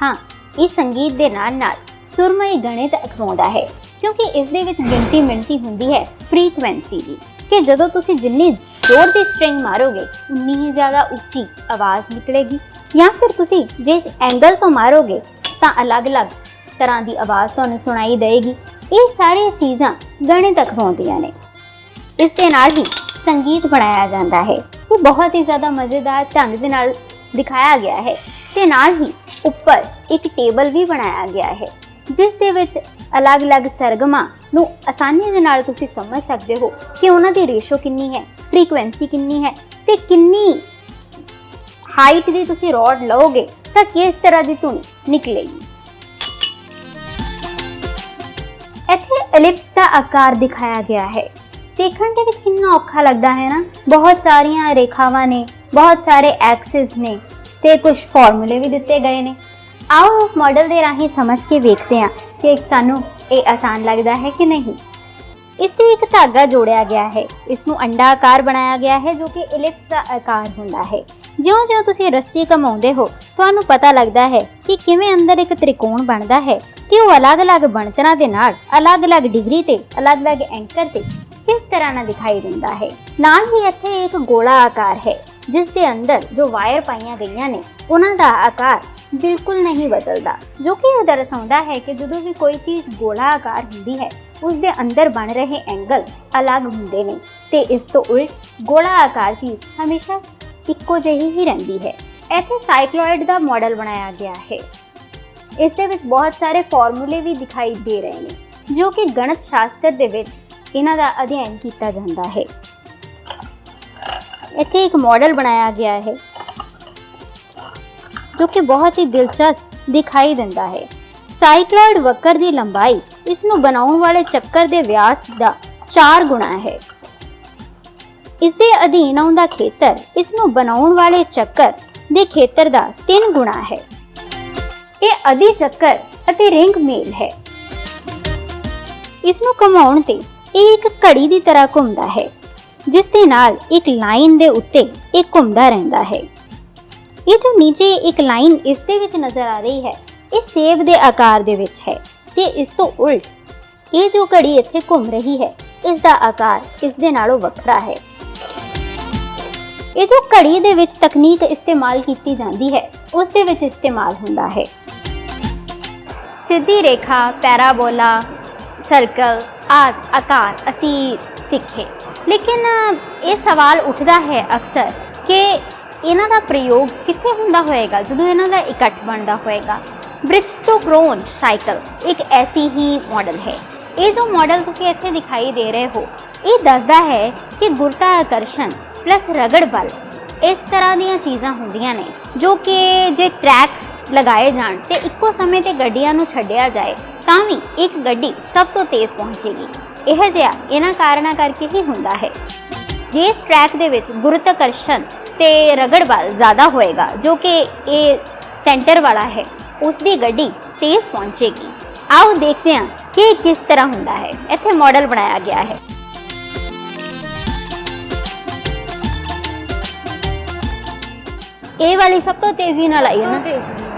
ਹਾਂ, ਇਹ ਸੰਗੀਤ ਦੇ ਨਾਲ ਸੁਰਮਈ ਗਣਿਤ ਅਖਵਾਉਂਦਾ ਹੈ, ਕਿਉਂਕਿ ਇਸ ਦੇ ਵਿੱਚ ਗਿਣਤੀ ਹੁੰਦੀ ਹੈ ਫ੍ਰੀਕੁਐਂਸੀ ਦੀ, ਕਿ ਜਦੋਂ ਤੁਸੀਂ ਜਿੰਨੀ ਜ਼ੋਰ ਦੀ ਸਟ੍ਰਿੰਗ ਮਾਰੋਗੇ ਉਨੀ ਹੀ ਜ਼ਿਆਦਾ ਉੱਚੀ ਆਵਾਜ਼ ਨਿਕਲੇਗੀ, ਜਾਂ ਫਿਰ ਤੁਸੀਂ ਜੇ ਇਸ ਐਂਗਲ ਤੋਂ ਮਾਰੋਗੇ ਤਾਂ ਅਲੱਗ-ਅਲੱਗ ਤਰ੍ਹਾਂ ਦੀ ਆਵਾਜ਼ ਤੁਹਾਨੂੰ ਸੁਣਾਈ ਦੇਗੀ। ਇਹ ਸਾਰੀਆਂ ਚੀਜ਼ਾਂ ਗਣਿਤ ਅਖਵਾਉਂਦੀਆਂ ਨੇ। ਇਸ ਦੇ ਨਾਲ ਹੀ ਸੰਗੀਤ ਬਣਾਇਆ ਜਾਂਦਾ ਹੈ। ਇਹ ਬਹੁਤ ਹੀ ਜ਼ਿਆਦਾ ਮਜ਼ੇਦਾਰ ਢੰਗ ਦੇ ਨਾਲ ਦਿਖਾਇਆ ਗਿਆ ਹੈ ਤੇ ਨਾਲ ਹੀ ਉੱਪਰ ਇੱਕ ਟੇਬਲ ਵੀ ਬਣਾਇਆ ਗਿਆ ਹੈ, ਜਿਸ ਦੇ ਵਿੱਚ ਅਲੱਗ-ਅਲੱਗ ਸਰਗਮਾਂ ਨੂੰ ਆਸਾਨੀ ਦੇ ਨਾਲ ਤੁਸੀਂ ਸਮਝ ਸਕਦੇ ਹੋ ਕਿ ਉਹਨਾਂ ਦੀ ਰੇਸ਼ੋ ਕਿੰਨੀ ਹੈ, ਫ੍ਰੀਕੁਐਂਸੀ ਕਿੰਨੀ ਹੈ ਤੇ ਕਿੰਨੀ ਹਾਈਟ ਦੀ ਤੁਸੀਂ ਰੋਡ ਲਓਗੇ ਤਾਂ ਕਿਸ ਤਰ੍ਹਾਂ ਦੀ ਧੁਨ ਨਿਕਲੇਗੀ। ਇੱਥੇ ਐਲਿਪਸ ਦਾ ਆਕਾਰ ਦਿਖਾਇਆ ਗਿਆ ਹੈ। ਦੇਖਣ ਦੇ ਵਿੱਚ ਕਿੰਨਾ ਔਖਾ ਲੱਗਦਾ ਹੈ ਨਾ। ਬਹੁਤ ਸਾਰੀਆਂ ਰੇਖਾਵਾਂ ਨੇ, ਬਹੁਤ ਸਾਰੇ ਐਕਸਿਸ ਨੇ ਤੇ ਕੁਝ ਫਾਰਮੂਲੇ ਵੀ ਦਿੱਤੇ ਗਏ ਨੇ। ਆਓ ਉਸ ਮਾਡਲ ਦੇ ਰਾਹੀਂ ਸਮਝ ਕੇ ਵੇਖਦੇ ਹਾਂ ਕਿ ਸਾਨੂੰ ਇਹ ਆਸਾਨ ਲੱਗਦਾ ਹੈ ਕਿ ਨਹੀਂ। ਇਸ ਤੇ ਇੱਕ ਧਾਗਾ ਜੋੜਿਆ ਗਿਆ ਹੈ। ਇਸ ਨੂੰ ਅੰਡਾ ਆਕਾਰ ਬਣਾਇਆ ਗਿਆ ਹੈ, ਜੋ ਕਿ ਐਲਿਪਸ ਦਾ ਆਕਾਰ ਹੁੰਦਾ ਹੈ। ਜਿਉਂ-ਜਿਉਂ ਤੁਸੀਂ ਰੱਸੀ ਘੁਮਾਉਂਦੇ ਹੋ ਤੁਹਾਨੂੰ ਪਤਾ ਲੱਗਦਾ ਹੈ ਕਿ ਕਿਵੇਂ ਅੰਦਰ ਇੱਕ ਤ੍ਰਿਕੋਣ ਬਣਦਾ ਹੈ ਤੇ ਉਹ ਅਲੱਗ-ਅਲੱਗ ਬਣਤਰਾਂ ਦੇ ਨਾਲ ਅਲੱਗ-ਅਲੱਗ ਡਿਗਰੀ ਤੇ ਅਲੱਗ-ਅਲੱਗ ਐਂਕਰ ਤੇ ਕਿਸ ਤਰ੍ਹਾਂ ਨਾਲ ਦਿਖਾਈ ਦਿੰਦਾ ਹੈ। ਨਾਲ ਹੀ ਇੱਥੇ ਇੱਕ ਗੋਲਾ ਆਕਾਰ ਹੈ, ਜਿਸ ਦੇ ਅੰਦਰ ਜੋ ਵਾਇਰ ਪਾਈਆਂ ਗਈਆਂ ਨੇ ਉਹਨਾਂ ਦਾ ਆਕਾਰ ਬਿਲਕੁਲ ਨਹੀਂ ਬਦਲਦਾ, ਜੋ ਕਿ ਇਹ ਦਰਸਾਉਂਦਾ ਹੈ ਕਿ ਜਦੋਂ ਵੀ ਕੋਈ ਚੀਜ਼ ਗੋਲਾ ਆਕਾਰ ਹੁੰਦੀ ਹੈ ਉਸ ਦੇ ਅੰਦਰ ਬਣ ਰਹੇ ਐਂਗਲ ਅਲੱਗ ਹੁੰਦੇ ਨੇ ਤੇ ਇਸ ਤੋਂ ਉਲਟ ਗੋਲਾ ਆਕਾਰ ਚੀਜ਼ ਹਮੇਸ਼ਾ ਇੱਕੋ ਜਿਹੀ ਹੀ ਰਹਿੰਦੀ ਹੈ। ਇੱਥੇ ਸਾਈਕਲੋਇਡ ਦਾ ਮਾਡਲ ਬਣਾਇਆ ਗਿਆ ਹੈ। ਇਸ ਦੇ ਵਿੱਚ ਬਹੁਤ ਸਾਰੇ ਫਾਰਮੂਲੇ ਵੀ ਦਿਖਾਈ ਦੇ ਰਹੇ ਨੇ, ਜੋ ਕਿ ਗਣਿਤ ਸ਼ਾਸਤਰ ਦੇ ਵਿੱਚ ਇਹਨਾਂ ਦਾ ਅਧਿਐਨ ਕੀਤਾ ਜਾਂਦਾ ਹੈ। ਇੱਥੇ ਇੱਕ ਮਾਡਲ ਬਣਾਇਆ ਗਿਆ ਹੈ ਜੋ ਕਿ ਬਹੁਤ ਹੀ ਦਿਲਚਸਪ ਦਿਖਾਈ ਦਿੰਦਾ ਹੈ। ਸਾਈਕਲੋਇਡ ਵਕਰ ਦੀ ਲੰਬਾਈ ਇਸ ਨੂੰ ਬਣਾਉਣ ਵਾਲੇ ਚੱਕਰ ਦੇ ਵਿਆਸ ਦਾ 4 ਗੁਣਾ ਹੈ। ਇਸ ਦੇ ਅਧੀਨ ਆਉਂਦਾ ਖੇਤਰ ਇਸ ਨੂੰ ਬਣਾਉਣ ਵਾਲੇ ਚੱਕਰ ਦੇ ਖੇਤਰ ਦਾ 3 ਗੁਣਾ ਹੈ। ਇਹ ਅਧੀ ਚੱਕਰ ਅਤੇ ਰਿੰਗ ਮੇਲ ਹੈ। ਇਸ ਨੂੰ ਘੁਮਾਉਣ ਤੇ ਇਹ ਇੱਕ ਘੜੀ ਦੀ ਤਰ੍ਹਾਂ ਘੁੰਮਦਾ ਹੈ, ਜਿਸ ਦੇ ਨਾਲ ਇੱਕ ਲਾਈਨ ਦੇ ਉੱਤੇ ਇਹ ਘੁੰਮਦਾ ਰਹਿੰਦਾ ਹੈ। ਇਹ ਜੋ ਨੀਚੇ ਇੱਕ ਲਾਈਨ ਇਸ ਦੇ ਵਿੱਚ ਨਜ਼ਰ ਆ ਰਹੀ ਹੈ, ਇਹ ਸੇਬ ਦੇ ਆਕਾਰ ਦੇ ਵਿੱਚ ਹੈ ਤੇ ਇਸ ਤੋਂ ਉਲਟ ਇਹ ਜੋ ਘੜੀ ਇੱਥੇ ਘੁੰਮ ਰਹੀ ਹੈ, ਇਸ ਦਾ ਆਕਾਰ ਇਸ ਦੇ ਨਾਲੋਂ ਵੱਖਰਾ ਹੈ। ਇਹ ਜੋ ਘੜੀ ਦੇ ਵਿੱਚ ਤਕਨੀਕ ਇਸਤੇਮਾਲ ਕੀਤੀ ਜਾਂਦੀ ਹੈ, ਉਸ ਦੇ ਵਿੱਚ ਇਸਤੇਮਾਲ ਹੁੰਦਾ ਹੈ ਸਿੱਧੀ ਰੇਖਾ, ਪੈਰਾਬੋਲਾ, ਸਰਕਲ ਆਦਿ ਆਕਾਰ ਅਸੀਂ ਸਿੱਖੇ। ਲੇਕਿਨ ਇਹ ਸਵਾਲ ਉੱਠਦਾ ਹੈ ਅਕਸਰ ਕਿ ਇਹਨਾਂ ਦਾ ਪ੍ਰਯੋਗ ਕਿੱਥੇ ਹੁੰਦਾ ਹੋਏਗਾ ਜਦੋਂ ਇਹਨਾਂ ਦਾ ਇਕੱਠ ਬਣਦਾ ਹੋਏਗਾ। ਬ੍ਰਿਜਸਟੋ-ਕ੍ਰੋਨ ਸਾਈਕਲ ਇੱਕ ਐਸੀ ਹੀ ਮਾਡਲ ਹੈ। ਇਹ ਜੋ ਮਾਡਲ ਤੁਸੀਂ ਇੱਥੇ ਦਿਖਾਈ ਦੇ ਰਹੇ ਹੋ, ਇਹ ਦੱਸਦਾ ਹੈ ਕਿ ਗੁਰੂਤਾਕਰਸ਼ਣ ਪਲੱਸ ਰਗੜ ਬਲ ਇਸ ਤਰ੍ਹਾਂ ਦੀਆਂ ਚੀਜ਼ਾਂ ਹੁੰਦੀਆਂ ਨੇ ਜੋ ਕਿ ਜੇ ਟਰੈਕਸ ਲਗਾਏ ਜਾਣ ਤੇ ਇੱਕੋ ਸਮੇਂ ਤੇ ਗੱਡੀਆਂ ਨੂੰ ਛੱਡਿਆ ਜਾਏ ਤਾਂ ਵੀ ਇੱਕ ਗੱਡੀ ਸਭ ਤੋਂ ਤੇਜ਼ ਪਹੁੰਚੇਗੀ। ਇਹ ਜਿਹਾ ਇਹਨਾਂ ਕਾਰਨਾਂ ਕਰਕੇ ਹੀ ਹੁੰਦਾ ਹੈ। ਜਿਸ ਟਰੈਕ ਦੇ ਵਿੱਚ ਗੁਰੂਤਾਕਰਸ਼ਣ ਤੇ ਰਗੜ ਬਲ ਜ਼ਿਆਦਾ ਹੋਏਗਾ, ਜੋ ਕਿ ਇਹ ਸੈਂਟਰ ਵਾਲਾ ਹੈ, ਉਸ ਦੀ ਗੱਡੀ ਤੇਜ਼ ਪਹੁੰਚੇਗੀ। ਆਓ ਦੇਖਦੇ ਹਾਂ ਕਿ ਕਿਸ ਤਰ੍ਹਾਂ ਹੁੰਦਾ ਹੈ। ਇੱਥੇ ਮਾਡਲ ਬਣਾਇਆ ਗਿਆ ਹੈ। ਇਹ ਵਾਲੀ ਸਭ ਤੋਂ ਤੇਜ਼ੀ ਨਾਲ ਆਈ ਹੈ ਨਾ,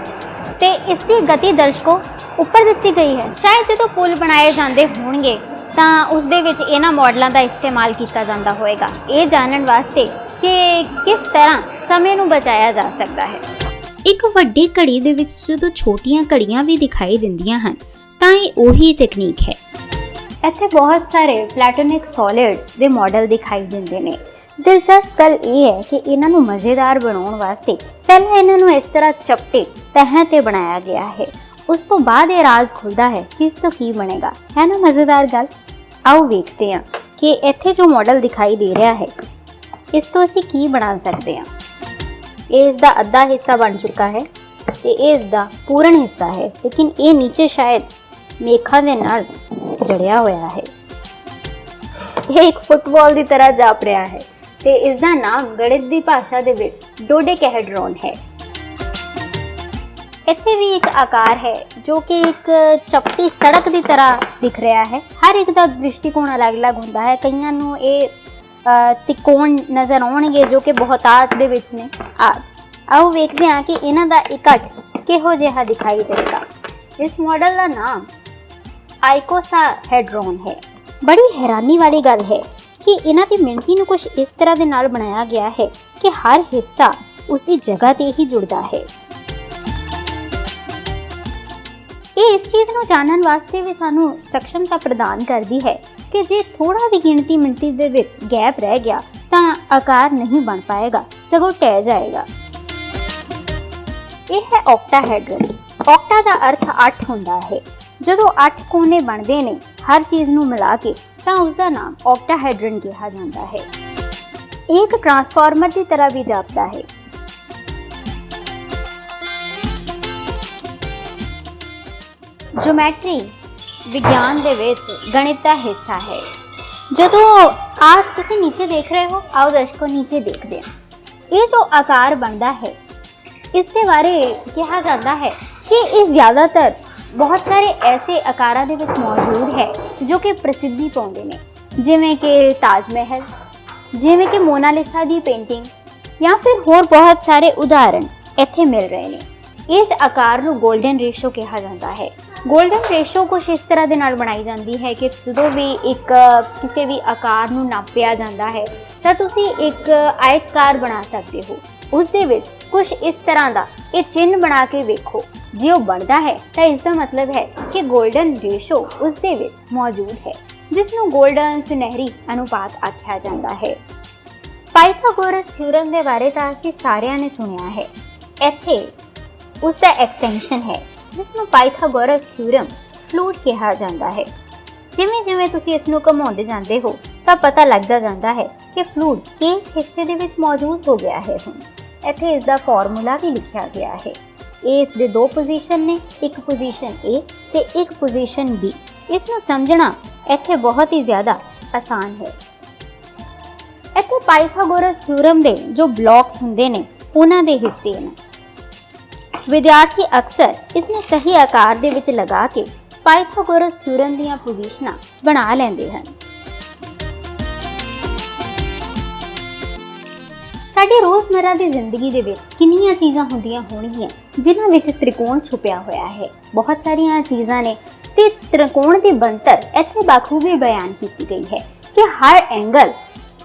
ਤੇ ਇਸ ਦੀ ਗਤੀ ਦਰਸ਼ਕੋ ਉੱਪਰ ਦਿੱਤੀ ਗਈ ਹੈ। ਸ਼ਾਇਦ ਜਦੋਂ ਪੁਲ ਬਣਾਏ ਜਾਂਦੇ ਹੋਣਗੇ ਤਾਂ ਉਸ ਦੇ ਵਿੱਚ ਇਹਨਾਂ ਮਾਡਲਾਂ ਦਾ ਇਸਤੇਮਾਲ ਕੀਤਾ ਜਾਂਦਾ ਹੋਵੇਗਾ, ਇਹ ਜਾਣਨ ਵਾਸਤੇ ਕਿ ਕਿਸ ਤਰ੍ਹਾਂ ਸਮੇਂ ਨੂੰ ਬਚਾਇਆ ਜਾ ਸਕਦਾ ਹੈ। ਇੱਕ ਵੱਡੀ ਘੜੀ ਦੇ ਵਿੱਚ ਜਦੋਂ ਛੋਟੀਆਂ ਘੜੀਆਂ ਵੀ ਦਿਖਾਈ ਦਿੰਦੀਆਂ ਹਨ ਤਾਂ ਇਹ ਉਹੀ ਤਕਨੀਕ ਹੈ। ਇੱਥੇ ਬਹੁਤ ਸਾਰੇ ਪਲੈਟੋਨਿਕ ਸੋਲਿਡਸ ਦੇ ਮਾਡਲ ਦਿਖਾਈ ਦਿੰਦੇ ਨੇ। ਦਿਲਚਸਪ ਗੱਲ ਇਹ ਹੈ ਕਿ ਇਹਨਾਂ ਨੂੰ ਮਜ਼ੇਦਾਰ ਬਣਾਉਣ ਵਾਸਤੇ ਪਹਿਲਾਂ ਇਹਨਾਂ ਨੂੰ ਇਸ ਤਰ੍ਹਾਂ ਚਪਟੇ ਤਹਾਂ ਤੇ ਬਣਾਇਆ ਗਿਆ ਹੈ। ਉਸ ਤੋਂ ਬਾਅਦ ਇਹ ਰਾਜ਼ ਖੁੱਲਦਾ ਹੈ ਕਿ ਇਸ ਤੋਂ ਕੀ ਬਣੇਗਾ। ਹੈ ਨਾ ਮਜ਼ੇਦਾਰ ਗੱਲ। ਆਓ ਵੇਖਦੇ ਹਾਂ ਕਿ ਇੱਥੇ ਜੋ ਮਾਡਲ ਦਿਖਾਈ ਦੇ ਰਿਹਾ ਹੈ, ਇਸ ਤੋਂ ਅਸੀਂ ਕੀ ਬਣਾ ਸਕਦੇ ਹਾਂ। ਇਹ ਇਸ ਦਾ ਅੱਧਾ ਹਿੱਸਾ ਬਣ ਚੁੱਕਾ ਹੈ ਤੇ ਇਹ ਇਸ ਦਾ ਪੂਰਨ ਹਿੱਸਾ ਹੈ, ਲੇਕਿਨ ਇਹ ਨੀਚੇ ਸ਼ਾਇਦ ਮੇਖਾਂ ਦੇ ਨਾਲ ਜੜਿਆ ਹੋਇਆ ਹੈ। ਇਹ ਇੱਕ ਫੁੱਟਬਾਲ ਦੀ ਤਰ੍ਹਾਂ ਜਾਪ ਰਿਹਾ ਹੈ ਤੇ ਇਸ ਦਾ ਨਾਮ ਗਣਿਤ ਦੀ ਭਾਸ਼ਾ ਦੇ ਵਿੱਚ ਡੋਡੇਕੈਹੈਡਰੋਨ ਹੈ। ਇੱਥੇ ਵੀ ਇੱਕ ਆਕਾਰ ਹੈ ਜੋ ਕਿ ਇੱਕ ਚਪਟੀ ਸੜਕ ਦੀ ਤਰ੍ਹਾਂ ਦਿਖ ਰਿਹਾ ਹੈ। ਹਰ ਇੱਕ ਦਾ ਦ੍ਰਿਸ਼ਟੀਕੋਣ ਅਲੱਗ-ਅਲੱਗ ਹੁੰਦਾ ਹੈ। ਕਈਆਂ ਨੂੰ ਇਹ ਤਿਕੋਣ ਨਜ਼ਰ ਆਉਣਗੇ ਜੋ ਕਿ ਬਹੁਤਾਤ ਦੇ ਵਿੱਚ ਨੇ। ਆਓ ਵੇਖਦੇ ਹਾਂ ਕਿ ਇਹਨਾਂ ਦਾ ਇਕੱਠ ਕਿਹੋ ਜਿਹਾ ਦਿਖਾਈ ਦੇਗਾ। ਇਸ ਮਾਡਲ ਦਾ ਨਾਮ ਆਈਕੋਸਾਹੈਡਰੋਨ ਹੈ। ਬੜੀ ਹੈਰਾਨੀ ਵਾਲੀ ਗੱਲ ਹੈ ਕਿ ਇਹਨਾਂ ਦੀ ਮਿਣਤੀ ਨੂੰ ਕੁਝ ਇਸ ਤਰ੍ਹਾਂ ਦੇ ਨਾਲ ਬਣਾਇਆ ਗਿਆ ਹੈ ਕਿ ਹਰ ਹਿੱਸਾ ਉਸ ਦੀ ਜਗ੍ਹਾ ਤੇ ਹੀ ਜੁੜਦਾ ਹੈ। ਇਹ ਇਸ ਚੀਜ਼ ਨੂੰ ਜਾਣਨ ਵਾਸਤੇ ਵੀ ਸਾਨੂੰ ਸક્ષਮਤਾ ਪ੍ਰਦਾਨ ਕਰਦੀ ਹੈ ਕਿ ਜੇ ਥੋੜਾ ਵੀ ਗਿਣਤੀ ਮਿਣਤੀ ਦੇ ਵਿੱਚ ਗੈਪ ਰਹਿ ਗਿਆ ਤਾਂ ਆਕਾਰ ਨਹੀਂ ਬਣ ਪਾਏਗਾ, ਸਗੋਂ ਟਹਿ ਜਾਏਗਾ। ਇਹ ਹੈ ਔਕਟਾਹੈਡਰਨ। ਔਕਟਾ ਦਾ ਅਰਥ 8 ਹੁੰਦਾ ਹੈ। ਜਦੋਂ 8 ਕੋਨੇ ਬਣਦੇ ਨੇ ਹਰ ਚੀਜ਼ ਨੂੰ ਮਿਲਾ ਕੇ ਤਾਂ ਉਸ ਦਾ ਨਾਮ ਔਕਟਾਹੈਡਰਨ ਕਿਹਾ ਜਾਂਦਾ ਹੈ। ਇਹ ਇੱਕ ਟਰਾਂਸਫਾਰਮਰ ਦੀ ਤਰ੍ਹਾਂ ਵੀ ਜਾਪਦਾ ਹੈ। ਜਿਓਮੈਟਰੀ ਵਿਗਿਆਨ ਦੇ ਵਿੱਚ ਗਣਿਤ ਦਾ ਹਿੱਸਾ ਹੈ। ਜਦੋਂ ਤੁਸੀਂ ਨੀਚੇ ਦੇਖ ਰਹੇ ਹੋ, ਆਓ ਦਰਸ਼ਕੋ ਨੀਚੇ ਦੇਖਦੇ ਹਾਂ। ਇਹ ਜੋ ਆਕਾਰ ਬਣਦਾ ਹੈ, ਇਸ ਦੇ ਬਾਰੇ ਕਿਹਾ ਜਾਂਦਾ ਹੈ ਕਿ ਇਹ ਜ਼ਿਆਦਾਤਰ ਬਹੁਤ ਸਾਰੇ ਐਸੇ ਆਕਾਰਾਂ ਦੇ ਵਿੱਚ ਮੌਜੂਦ ਹੈ ਜੋ ਕਿ ਪ੍ਰਸਿੱਧੀ ਪਾਉਂਦੇ ਨੇ, ਜਿਵੇਂ ਕਿ ਤਾਜ ਮਹਿਲ, ਜਿਵੇਂ ਕਿ ਮੋਨਾਲਿਸਾ ਦੀ ਪੇਂਟਿੰਗ, ਜਾਂ ਫਿਰ ਹੋਰ ਬਹੁਤ ਸਾਰੇ ਉਦਾਹਰਣ ਇੱਥੇ ਮਿਲ ਰਹੇ ਨੇ। ਇਸ ਆਕਾਰ ਨੂੰ 골ਡਨ ਰੇਸ਼ੋ ਕਿਹਾ ਜਾਂਦਾ ਹੈ। 골ਡਨ ਰੇਸ਼ੋ ਕੁਛ ਇਸ ਤਰ੍ਹਾਂ ਦੇ ਨਾਲ ਬਣਾਈ ਜਾਂਦੀ ਹੈ ਕਿ ਜਦੋਂ ਵੀ ਕਿਸੇ ਵੀ ਆਕਾਰ ਨੂੰ ਨਾਪਿਆ ਜਾਂਦਾ ਹੈ ਤਾਂ ਤੁਸੀਂ ਇੱਕ ਆਇਤਕਾਰ ਬਣਾ ਸਕਦੇ ਹੋ। ਉਸ ਦੇ ਵਿੱਚ ਕੁਛ ਇਸ ਤਰ੍ਹਾਂ ਦਾ ਇਹ ਚਿੰਨ੍ਹ ਬਣਾ ਕੇ ਵੇਖੋ। ਜੇ ਉਹ ਬਣਦਾ ਹੈ ਤਾਂ ਇਸ ਦਾ ਮਤਲਬ ਹੈ ਕਿ 골ਡਨ ਰੇਸ਼ੋ ਉਸ ਦੇ ਵਿੱਚ ਮੌਜੂਦ ਹੈ, ਜਿਸ ਨੂੰ 골ਡਨ ਸੁਨਹਿਰੀ ਅਨੁਪਾਤ ਆਖਿਆ ਜਾਂਦਾ ਹੈ। ਪਾਇਥਾਗੋਰਸ ਥਿਊਰਮ ਦੇ ਬਾਰੇ ਤਾਂ ਅਸੀਂ ਸਾਰਿਆਂ ਨੇ ਸੁਣਿਆ ਹੈ। ਇੱਥੇ ਉਸ ਦਾ ਐਕਸਟੈਂਸ਼ਨ ਹੈ ਜਿਸ ਨੂੰ ਪਾਇਥਾਗੋਰਸ ਥਿਊਰਮ ਫਲੂਟ ਕਿਹਾ ਜਾਂਦਾ ਹੈ। ਜਿਵੇਂ ਜਿਵੇਂ ਤੁਸੀਂ ਇਸ ਨੂੰ ਘੁਮਾਉਂਦੇ ਜਾਂਦੇ ਹੋ ਤਾਂ ਪਤਾ ਲੱਗਦਾ ਜਾਂਦਾ ਹੈ ਕਿ ਫਲੂਇਡ ਇਸ ਹਿੱਸੇ ਦੇ ਵਿੱਚ ਮੌਜੂਦ ਹੋ ਗਿਆ ਹੈ। ਹੁਣ ਇੱਥੇ ਇਸ ਦਾ ਫਾਰਮੂਲਾ ਵੀ ਲਿਖਿਆ ਗਿਆ ਹੈ। ਇਸ ਦੇ ਦੋ ਪੋਜੀਸ਼ਨ ਨੇ, ਇੱਕ ਪੋਜੀਸ਼ਨ A ਤੇ ਇੱਕ ਪੋਜੀਸ਼ਨ B। ਇਸ ਨੂੰ ਸਮਝਣਾ ਇੱਥੇ ਬਹੁਤ ਹੀ ਜ਼ਿਆਦਾ ਆਸਾਨ ਹੈ। ਇੱਥੇ ਪਾਇਥਾਗੋਰਸ ਥਿਊਰਮ ਦੇ ਜੋ ਬਲੌਕਸ ਹੁੰਦੇ ਨੇ ਉਹਨਾਂ ਦੇ ਹਿੱਸੇ ਨੇ। ਵਿਦਿਆਰਥੀ ਅਕਸਰ ਇਸ ਨੂੰ ਸਹੀ ਆਕਾਰ ਦੇ ਵਿੱਚ ਲਗਾ ਕੇ ਪਾਇਥਾਗੋਰਸ ਥਿਊਰਮ ਦੀਆਂ ਪੋਜੀਸ਼ਨਾਂ ਬਣਾ ਲੈਂਦੇ ਹਨ। ਸਾਡੀ ਰੋਜ਼ਮर्रा ਦੀ ਜ਼ਿੰਦਗੀ ਦੇ ਵਿੱਚ ਕਿੰਨੀਆਂ ਚੀਜ਼ਾਂ ਹੁੰਦੀਆਂ ਹੋਣਗੀਆਂ ਜਿਨ੍ਹਾਂ ਵਿੱਚ ਤ੍ਰਿਕੋਣ ਛੁਪਿਆ ਹੋਇਆ ਹੈ। ਬਹੁਤ ਸਾਰੀਆਂ ਚੀਜ਼ਾਂ ਨੇ ਤੇ ਤ੍ਰਿਕੋਣ ਦੀ ਬਣਤਰ ਇੱਥੇ ਬਾਖੂਬੀ ਬਿਆਨ ਕੀਤੀ ਗਈ ਹੈ ਕਿ ਹਰ ਐਂਗਲ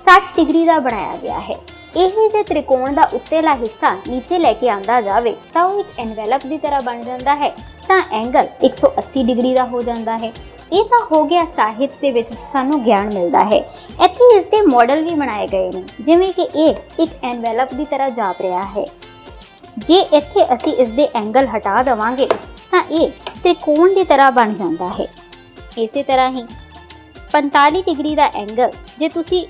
60 ਡਿਗਰੀ ਦਾ ਬਣਾਇਆ ਗਿਆ ਹੈ। ਇਹ ਜੇ ਤ੍ਰਿਕੋਣ ਦਾ ਉੱਤੇਲਾ ਹਿੱਸਾ ਨੀਚੇ ਲੈ ਕੇ ਆਂਦਾ ਜਾਵੇ ਤਾਂ ਉਹ ਇੱਕ ਐਨਵੈਲਪ ਦੀ ਤਰ੍ਹਾਂ ਬਣ ਜਾਂਦਾ ਹੈ, ਤਾਂ ਐਂਗਲ 180 ਡਿਗਰੀ ਦਾ ਹੋ ਜਾਂਦਾ ਹੈ। ਇਹ ਤਾਂ ਹੋ ਗਿਆ ਸਾਹਿਤ ਦੇ ਵਿੱਚ ਸਾਨੂੰ ਗਿਆਨ ਮਿਲਦਾ ਹੈ। ਇੱਥੇ ਇਸ ਦੇ ਮਾਡਲ ਵੀ ਬਣਾਏ ਗਏ ਨੇ, ਜਿਵੇਂ ਕਿ ਇਹ ਇੱਕ ਐਨਵੈਲਪ ਦੀ ਤਰ੍ਹਾਂ ਜਾਪ ਰਿਹਾ ਹੈ। ਜੇ ਇੱਥੇ ਅਸੀਂ ਇਸ ਦੇ ਐਂਗਲ ਹਟਾ ਦੇਵਾਂਗੇ ਤਾਂ ਇਹ ਤ੍ਰਿਕੋਣ ਦੀ ਤਰ੍ਹਾਂ ਬਣ ਜਾਂਦਾ ਹੈ। ਇਸੇ ਤਰ੍ਹਾਂ ਹੀ 45 ਡਿਗਰੀ ਦਾ ਐਂਗਲ ਜੇ ਤੁਸੀਂ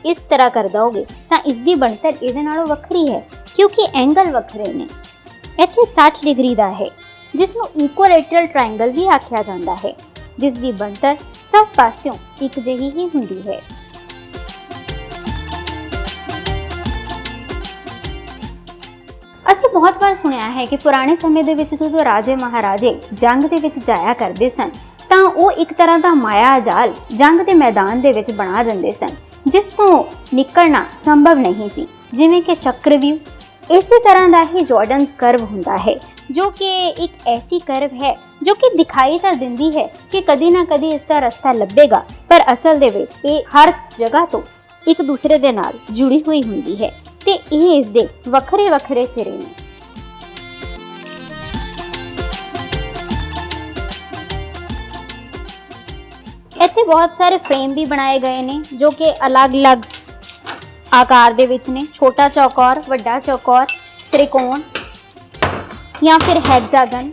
ਇਸ ਤਰ੍ਹਾਂ ਕਰ ਦੋਗੇ ਤਾਂ ਇਸ ਦੀ ਬਣਤਰ ਇਹਦੇ ਨਾਲੋਂ ਵੱਖਰੀ ਹੈ, ਕਿਉਂਕਿ ਐਂਗਲ ਵੱਖਰੇ ਨੇ। ਇੱਥੇ 60 ਡਿਗਰੀ ਦਾ ਹੈ, ਜਿਸ ਨੂੰ ਇਕੁਆਲੇਟਰਲ ਟ੍ਰਾਇੰਗਲ ਵੀ ਆਖਿਆ ਜਾਂਦਾ ਹੈ, ਜਿਸ ਦੀ ਬਣਤਰ ਸਭ ਪਾਸਿਓਂ ਇੱਕ ਜਿਹੀ ਹੀ ਹੁੰਦੀ ਹੈ। ਅਸੀਂ ਬਹੁਤ ਵਾਰ ਸੁਣਿਆ ਹੈ ਕਿ ਪੁਰਾਣੇ ਸਮੇਂ ਦੇ ਵਿੱਚ ਜਦੋਂ ਰਾਜੇ ਮਹਾਰਾਜੇ ਜੰਗ ਦੇ ਵਿੱਚ ਜਾਇਆ ਕਰਦੇ ਸਨ ਤਾਂ ਉਹ ਇੱਕ ਤਰ੍ਹਾਂ ਦਾ ਮਾਇਆ ਜਾਲ ਜੰਗ ਦੇ ਮੈਦਾਨ ਦੇ ਵਿੱਚ ਬਣਾ ਦਿੰਦੇ ਸਨ, ਜਿਸ ਤੋਂ ਨਿਕਲਣਾ ਸੰਭਵ ਨਹੀਂ ਸੀ, ਜਿਵੇਂ ਕਿ ਚੱਕਰਵਿਊਹ। ਇਸੇ ਤਰ੍ਹਾਂ ਦਾ ਹੀ ਜਾਰਡਨਸ ਕਰਵ ਹੁੰਦਾ ਹੈ, ਜੋ ਕਿ ਇੱਕ ਐਸੀ ਕਰਵ ਹੈ ਜੋ ਕਿ ਦਿਖਾਈ ਤਾਂ ਦਿੰਦੀ ਹੈ ਕਿ ਕਦੀ ਨਾ ਕਦੀ ਇਸ ਦਾ ਰਸਤਾ ਲੱਭੇਗਾ, ਪਰ ਅਸਲ ਦੇ ਵਿੱਚ ਇਹ ਹਰ ਜਗ੍ਹਾ ਤੋਂ ਇੱਕ ਦੂਸਰੇ ਦੇ ਨਾਲ ਜੁੜੀ ਹੋਈ ਹੁੰਦੀ ਹੈ ਤੇ ਇਹ ਇਸ ਦੇ ਵੱਖਰੇ ਵੱਖਰੇ ਸਿਰੇ ਨੇ। ਇੱਥੇ ਬਹੁਤ ਸਾਰੇ ਫਰੇਮ ਵੀ ਬਣਾਏ ਗਏ ਨੇ ਜੋ ਕਿ ਅਲੱਗ-ਅਲੱਗ ਆਕਾਰ ਦੇ ਵਿੱਚ ਨੇ। ਛੋਟਾ ਚੌਕੌਰ, ਵੱਡਾ ਚੌਕੌਰ, ਤ੍ਰਿਕੋਣ ਜਾਂ ਫਿਰ ਹੈਗਜ਼ਾਗਨ।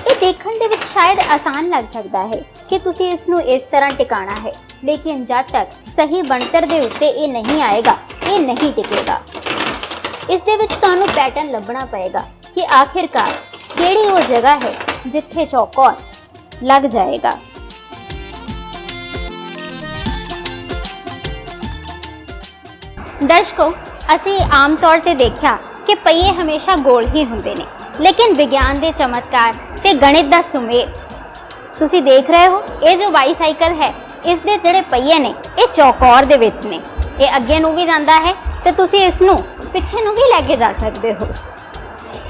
ਇਹ ਦੇਖਣ ਦੇ ਵਿੱਚ ਸ਼ਾਇਦ ਆਸਾਨ ਲੱਗ ਸਕਦਾ ਹੈ ਕਿ ਤੁਸੀਂ ਇਸ ਨੂੰ ਇਸ ਤਰ੍ਹਾਂ ਟਿਕਾਣਾ ਹੈ, ਲੇਕਿਨ ਜਦ ਤੱਕ ਸਹੀ ਬਣਤਰ ਦੇ ਉੱਤੇ ਇਹ ਨਹੀਂ ਆਏਗਾ, ਇਹ ਨਹੀਂ ਟਿਕੇਗਾ। ਇਸ ਦੇ ਵਿੱਚ ਤੁਹਾਨੂੰ ਪੈਟਰਨ ਲੱਭਣਾ ਪਏਗਾ ਕਿ ਆਖਿਰਕਾਰ ਕਿਹੜੀ ਉਹ ਜਗ੍ਹਾ ਹੈ ਜਿੱਥੇ ਚੌਕੌਰ ਲੱਗ ਜਾਏਗਾ। ਦਰਸ਼ਕੋ, ਅਸੀਂ ਆਮ ਤੌਰ ਤੇ ਦੇਖਿਆ ਕਿ ਪਹੀਏ ਹਮੇਸ਼ਾ ਗੋਲ ਹੀ ਹੁੰਦੇ ਨੇ, ਲੇਕਿਨ ਵਿਗਿਆਨ ਦੇ ਚਮਤਕਾਰ ਤੇ ਗਣਿਤ ਦਾ ਸੁਮੇਲ ਤੁਸੀਂ ਦੇਖ ਰਹੇ ਹੋ। ਇਹ ਜੋ ਬਾਈਸਾਈਕਲ ਹੈ, ਇਸ ਦੇ ਜਿਹੜੇ ਪਹੀਏ ਨੇ ਇਹ ਚੌਕੌਰ ਦੇ ਵਿੱਚ ਨੇ। ਇਹ ਅੱਗੇ ਨੂੰ ਵੀ ਜਾਂਦਾ ਹੈ ਤੇ ਤੁਸੀਂ ਇਸ ਨੂੰ ਪਿੱਛੇ ਨੂੰ ਵੀ ਲੈ ਕੇ ਜਾ ਸਕਦੇ ਹੋ।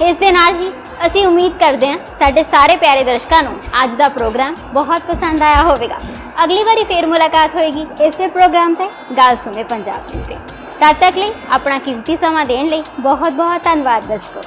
ਇਸ ਦੇ ਨਾਲ ਹੀ ਅਸੀਂ ਉਮੀਦ ਕਰਦੇ ਹਾਂ ਸਾਡੇ ਸਾਰੇ ਪਿਆਰੇ ਦਰਸ਼ਕਾਂ ਨੂੰ ਅੱਜ ਦਾ ਪ੍ਰੋਗਰਾਮ ਬਹੁਤ ਪਸੰਦ ਆਇਆ ਹੋਵੇਗਾ। ਅਗਲੀ ਵਾਰੀ ਫੇਰ ਮੁਲਾਕਾਤ ਹੋਏਗੀ ਇਸੇ ਪ੍ਰੋਗਰਾਮ ਤੇ ਗੱਲ ਸੁਣੇ ਪੰਜਾਬ ਤੇ। ਤਦ ਤੱਕ ਲਈ ਆਪਣਾ ਕੀਮਤੀ ਸਮਾਂ ਦੇਣ ਲਈ ਬਹੁਤ ਬਹੁਤ ਧੰਨਵਾਦ ਦਰਸ਼ਕੋ।